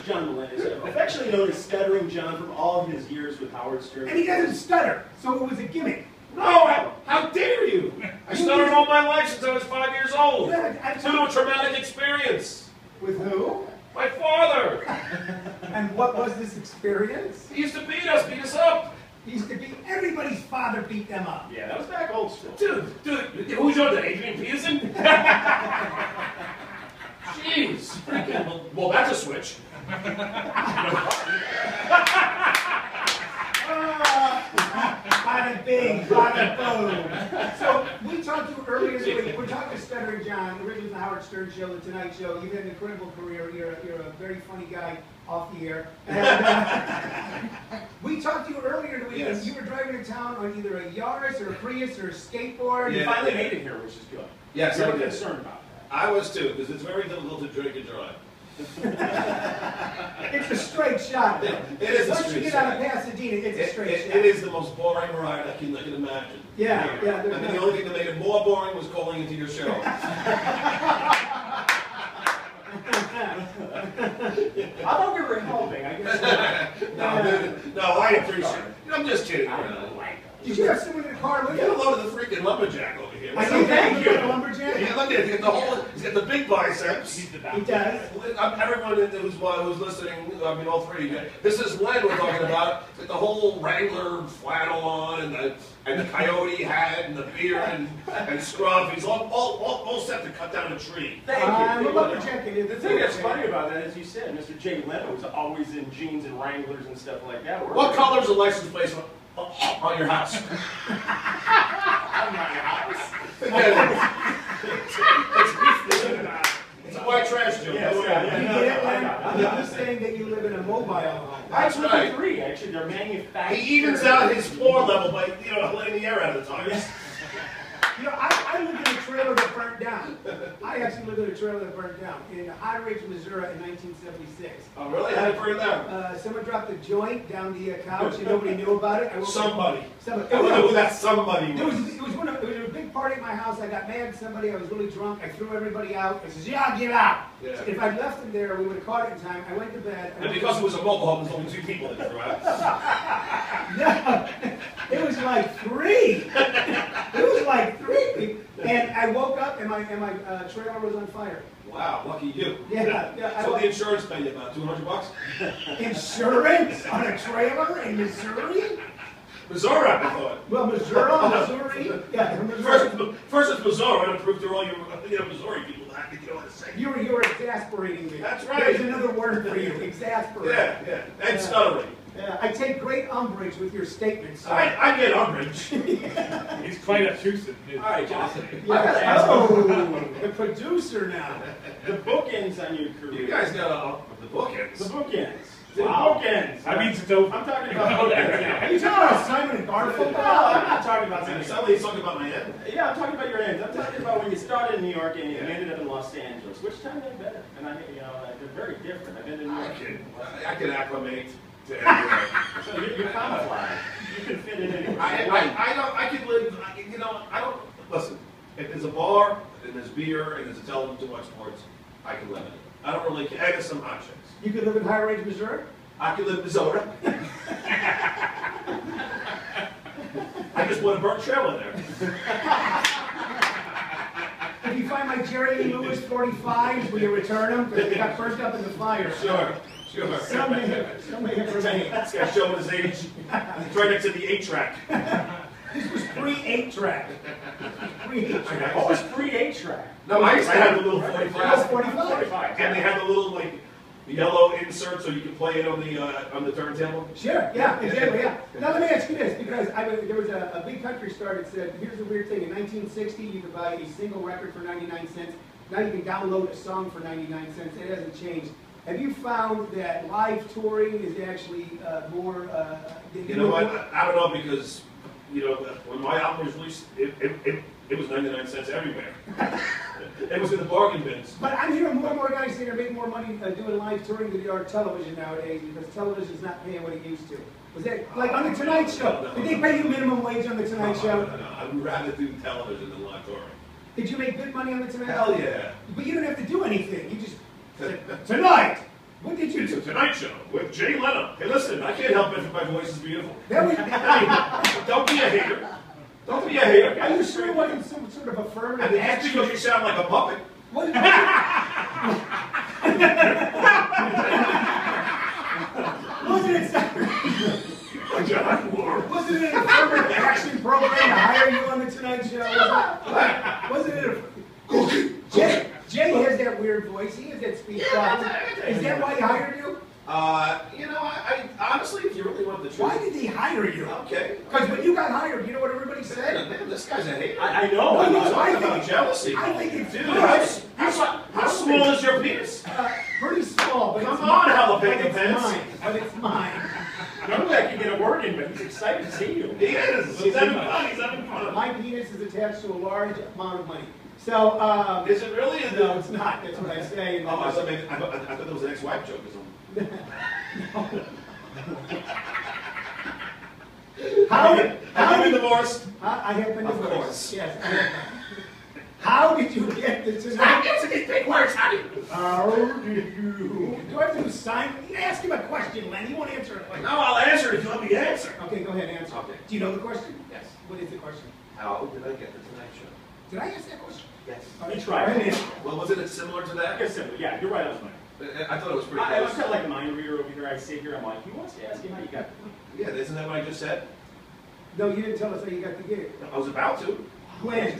John Melendez, affectionately known as Stuttering John from all of his years with Howard Stern. And he doesn't stutter, so it was a gimmick. No, how dare you? I stuttered all my life since I was 5 years old. Yeah, Due to a traumatic experience. With who? My father. And what was this experience? He used to beat us up. He used to beat, everybody's father beat them up. Yeah, that was back old school. Dude, who's on that? Adrian Peterson? Jeez. Freaking, well, that's a switch. Bada bing, bada boom. So we talked to you earlier this week. We're talking to Stuttering John, originally the Howard Stern Show, The Tonight Show. You've had an incredible career. You're a very funny guy off the air. And, we talked to you earlier in the week, and you were driving to town on either a Yaris or a Prius or a skateboard. You finally made it here, which is good. Yes, you I were did. concerned about that. I was too, because it's very difficult to drink and drive. It's a straight shot. It is a Once you straight get shot. out of Pasadena, it's a straight shot. It is the most boring ride I can imagine. Yeah. And the only thing that made it more boring was calling into your show. I thought we were helping. I guess. No, I appreciate it. I'm just kidding. Did you have someone in the car with Get a you? load of the freaking lumberjack over here. I think Thank you. a lumberjack. Yeah, look at it. He's got the big biceps. He does. Everyone who's listening, I mean, all three of you. This is Len we're talking about. With the whole Wrangler flannel on, and the coyote hat, and the beard, and scrub. He's all set to cut down a tree. Thank you. I'm a lumberjack. The thing that's funny about that, as you said, Mr. Jay Leno was always in jeans and Wranglers and stuff like that. What color's the license plate on your house? On my house? It's a white trash joke. Yes, You get it, Len? I got You're it. saying that you live in a mobile home. That's right. Three, actually, they're manufactured. He evens out his floor level by, letting the air out of the tires. You know, I lived in a trailer that burnt down. I actually lived in a trailer that burnt down in High Ridge, Missouri in 1976. Oh, really? How did it burn down? Someone dropped a joint down the couch and nobody knew about it. Somebody. I It don't know who was, that somebody it was. was a big party at my house. I got mad at somebody. I was really drunk. I threw everybody out. I said, "Yeah, get out." Yeah. If I'd left them there, we would have caught it in time. I went to bed. And because it was a mobile home, there's only 2 people in it, right? No, it was like 3. It was like 3. And I woke up and my trailer was on fire. Wow, lucky you. Yeah. So the insurance paid you about $200? Insurance on a trailer in Missouri? Missouri, I thought. Well, Missouri? Yeah, Missouri. First it's Missouri, and prove to all you Missouri people that you know what to say. You were exasperating me. That's right. There's another word for you, exasperating. Yeah. And stuttering. Yeah, I take great umbrage with your statements. I get umbrage. He's quite obtrusive. All right, Jonathan. Yes. Oh, the producer now. The bookends on your career. You guys got the bookends. The bookends. The Wow. bookends. That means it's over. I'm talking about bookends now. Are you talking about Simon and Garfunkel? No, I'm not talking about It something. sounds like he's talking about my end. Yeah, I'm talking about your ends. I'm talking about when you started in New York and you ended up in Los Angeles. Which time is better? And they're very different. I've been in New York. I can acclimate to everywhere. So you're camouflaged. You can fit in anywhere. I could live, I don't, listen, if there's a bar, and there's beer, and there's a television to watch sports, I can live in it. I don't really care. And there's some hot chicks. You could live in High Ridge, Missouri? I could live in Missouri. I just want to burn trailer there. If you find my Jerry Lee Lewis 45s, will you return them? Because they got burnt up in the fire. Sure. Some may have remained. This guy's showing his age. It's right next to the 8-track. This was pre-8-track. Pre-8-track. What was pre-8-track? No, I had the little 45. 45. And they had the little, yellow insert so you could play it on the turntable. Sure, yeah, exactly, yeah. Now let me ask you this, because there was a big country star that said, here's the weird thing, in 1960 you could buy a single record for 99 cents. Now you can download a song for 99 cents. It hasn't changed. Have you found that live touring is actually more... You know what? I don't know, because, when my album was released, it was 99 cents everywhere. It was in the bargain bins. But I'm hearing more and more guys saying they're making more money doing live touring than they are television nowadays, because television's not paying what it used to. Was that, like on The Tonight Show, did they pay you minimum wage on The Tonight Show? No. I would rather do television than live touring. Did you make good money on The Tonight Show? Hell yeah. But you don't have to do anything. You just said, tonight, What did you It's a do? Tonight Show with Jay Leno. Hey, listen, I can't help it if my voice is beautiful. That was, Hey, don't be a hater. Don't be a hater. are you sure it wasn't some sort of affirmative And that's action? because you sound like a puppet. What, wasn't it wasn't it an affirmative action program to hire you on the Tonight Show? Wasn't it a... Jay has that weird voice. He has that speech problem. Is that why he hired you? You know, I honestly, if you really want the truth. Why did he hire you? Okay. Because when you got hired, you know what everybody said? Man, this guy's a hater. I know. No, I no, know. I Talk about think- jealousy. I think it's Dude, good. how small is your penis? Pretty small, but Come it's on, mine. jalapeno But it's pants. mine. But it's mine. Normally I can get a word in, but he's excited to see you. He is. He's having fun. He's having fun. My penis is attached to a large amount of money. So, Is it really? no, it's not. That's what I say. Oh, I thought that was an ex-wife joke or something. Have you been divorced? I have been Of divorced. course. Yes, I have been. How did you get the Stop Tonight? using these big words, honey. How did you? Do I have to sign? You ask him a question, Len. He won't answer a question. No, I'll answer it if you let me answer. Okay, go ahead and answer. Okay. Do you know the question? Yes. What is the question? How did I get the Tonight Show? Did I ask that question? Yes. He tried. Well, wasn't it similar to that? Yes, simple. Yeah, you're right on the money. I thought it was pretty I was close. kind of like a mind reader over here. I sit here, I'm like, he wants to ask you how you got it. Yeah, isn't that what I just said? No, you didn't tell us how you got the gig. I was about to. When?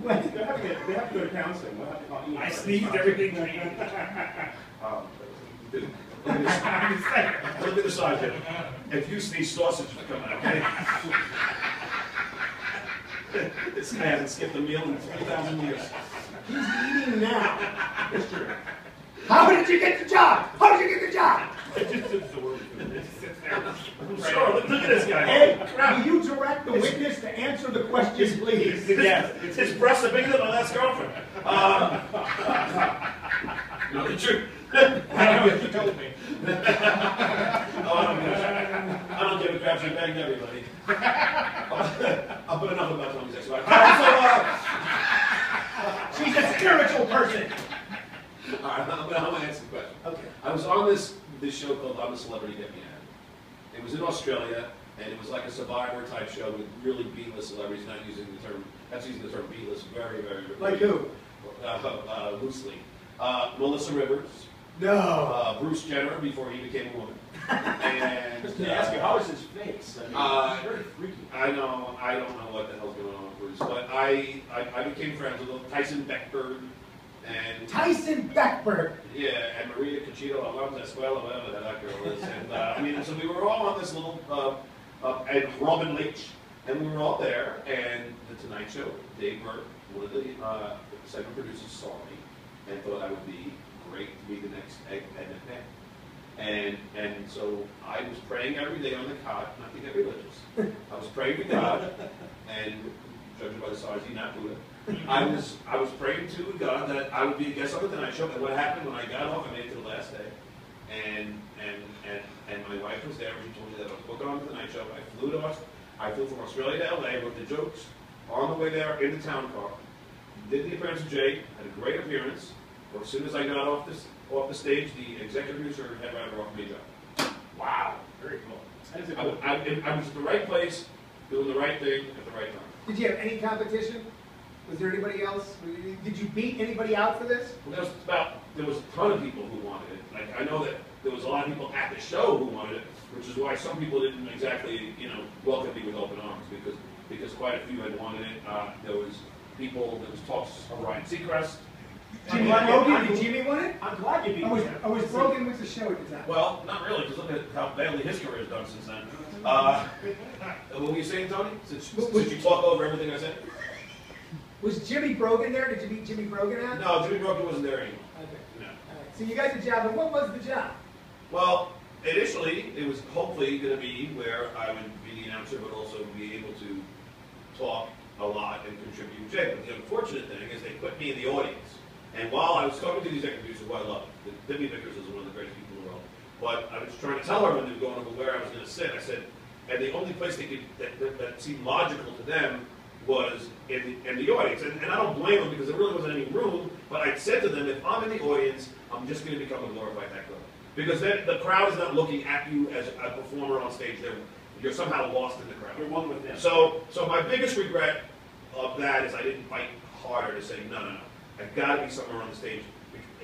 When? They have to go to counseling. We'll have to call I sneezed everything. Dude, look at the size here. If you sneeze, sausage will come out, okay? This guy hasn't skipped a meal in 3,000 years. He's eating now. How did you get the job? How did you get the job? It just sits the word. It just sits there. I'm sure. Look at this guy. Hey, will you direct the witness to answer the question, please? Yes. His breasts are bigger than my last girlfriend. No, the truth. I know what you told me. Oh, I don't give a crap. She banged everybody. I'll put enough about Tony's ex-wife. She's a spiritual person. All right, I'm gonna answer the question. Okay. I was on this show called I'm a Celebrity, Get Me Out. It was in Australia, and it was like a Survivor type show with really B-list celebrities. Not using the term, that's using the term B-list very, very, very Like who? Loosely. Melissa Rivers, No. Bruce Jenner before he became a woman. And Just to ask you, how is his face? I mean, it's very freaky. I don't know what the hell's going on with Bruce, but I became friends with him. Tyson Beckford and Tyson Beckford. yeah, and Maria Conchito Alonso Escuela, whatever that girl is. And I mean, so we were all on this little and Robin Leach, and we were all there. And the Tonight Show, Dave Burke, one of the segment producers, saw me and thought I would be great to be the next Ed McMahon. And so I was praying every day on the cot, not to get religious. I was praying to God, and judging by the size, he's not Buddha. I was praying to God that I would be a guest on the Tonight Show. And what happened when I got off, I made it to the last day, and my wife was there. She told me that I was booked on the Tonight Show. I flew from Australia to LA, wrote the jokes on the way there in the town car. Did the appearance of Jay, had a great appearance. But as soon as I got off the stage, the executive producer and head writer offered me a job. Wow. Very cool. I was at the right place, doing the right thing at the right time. Did you have any competition? Was there anybody else? Did you beat anybody out for this? Well, there was a ton of people who wanted it. Like I know that there was a lot of people at the show who wanted it, which is why some people didn't exactly, welcome me with open arms because quite a few had wanted it. There was talks of Ryan Seacrest. Jimmy Brogan? Did Jimmy want it? I'm glad you beat me. I was Brogan with the show at the time. Well, not really, because look at how badly his career has done since then. What were you saying, Tony? Since you talk over everything I said? Was Jimmy Brogan there? Did you beat Jimmy Brogan out? No, Jimmy Brogan wasn't there anymore. Okay. No. All right. So you got the job, and what was the job? Well, initially, it was hopefully going to be where I would be the announcer, but also be able to talk a lot and contribute to Jay. But the unfortunate thing is they put me in the audience. And while I was talking to the executive producer, who I love, Debbie Vickers is one of the greatest people in the world, but I was trying to tell her when they were going over where I was going to sit, I said, and the only place that seemed logical to them was in the audience. And I don't blame them because there really wasn't any room, but I said to them, if I'm in the audience, I'm just going to become a glorified heckler. Because then the crowd is not looking at you as a performer on stage. You're somehow lost in the crowd. You're one with them. So my biggest regret of that is I didn't fight harder to say, no, I've got to be somewhere on the stage,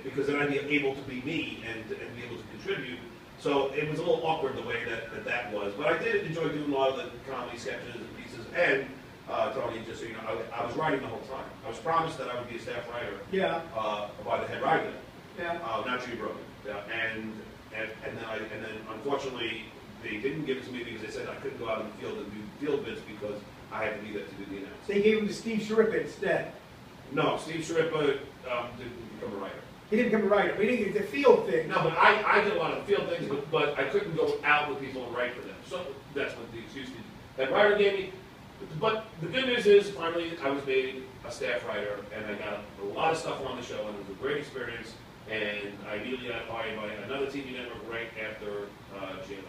because then I'd be able to be me and be able to contribute. So it was a little awkward the way that was. But I did enjoy doing a lot of the comedy sketches and pieces. And Tony, just so you know, I was writing the whole time. I was promised that I would be a staff writer by the head writer, not Judy Brogan. And then unfortunately they didn't give it to me because they said I couldn't go out in the field and do field bits because I had to be there to do the announcing. They gave him to Steve Sharippa instead. No, Steve Sharippa didn't become a writer. He didn't become a writer. He didn't get the field thing. No, but I did a lot of field things, but I couldn't go out with people and write for them. So that's what the excuse that writer gave me. But the good news is, finally, I was made a staff writer, and I got a lot of stuff on the show, and it was a great experience. And I immediately got hired by another TV network right after Jay left.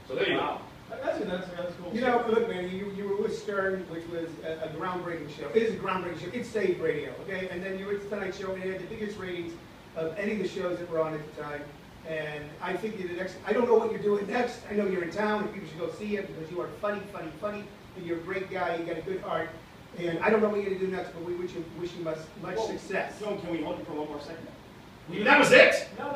So there you go. That's cool. You know, look, man, you were with Stern, which was a groundbreaking show. It is a groundbreaking show. It saved radio, okay? And then you were at the Tonight Show, and it had the biggest ratings of any of the shows that were on at the time. And I think you're the next. I don't know what you're doing next. I know you're in town, and people should go see you because you are funny, and you're a great guy. You got a good heart. And I don't know what you're going to do next, but we wish you much success. So can we hold you for one more second? That was it? No.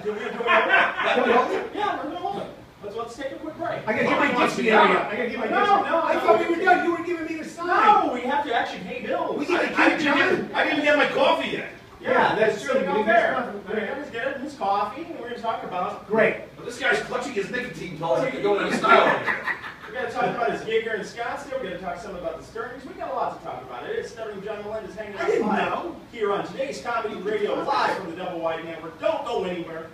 Can we hold it? Yeah, we're going to hold it. Let's take a quick break. I got to get my dictionary out. I got to get my dictionary. No. I thought we were done. You were giving me the sign. No, we have to actually pay bills. We get to keep John. I didn't get my coffee yet. Yeah, that's true. Sitting Go out there. there. Let's get his coffee, and we're going to talk about. Great. But this guy's clutching his nicotine pills like they're going out of style over here. We're going to talk about his gig here in Scottsdale. We're going to talk some about the Sturtings. We got a lot to talk about. It is Stuttering John Melendez hanging out live here on today's Comedy Radio live from the Doublewide Network. Don't go anywhere.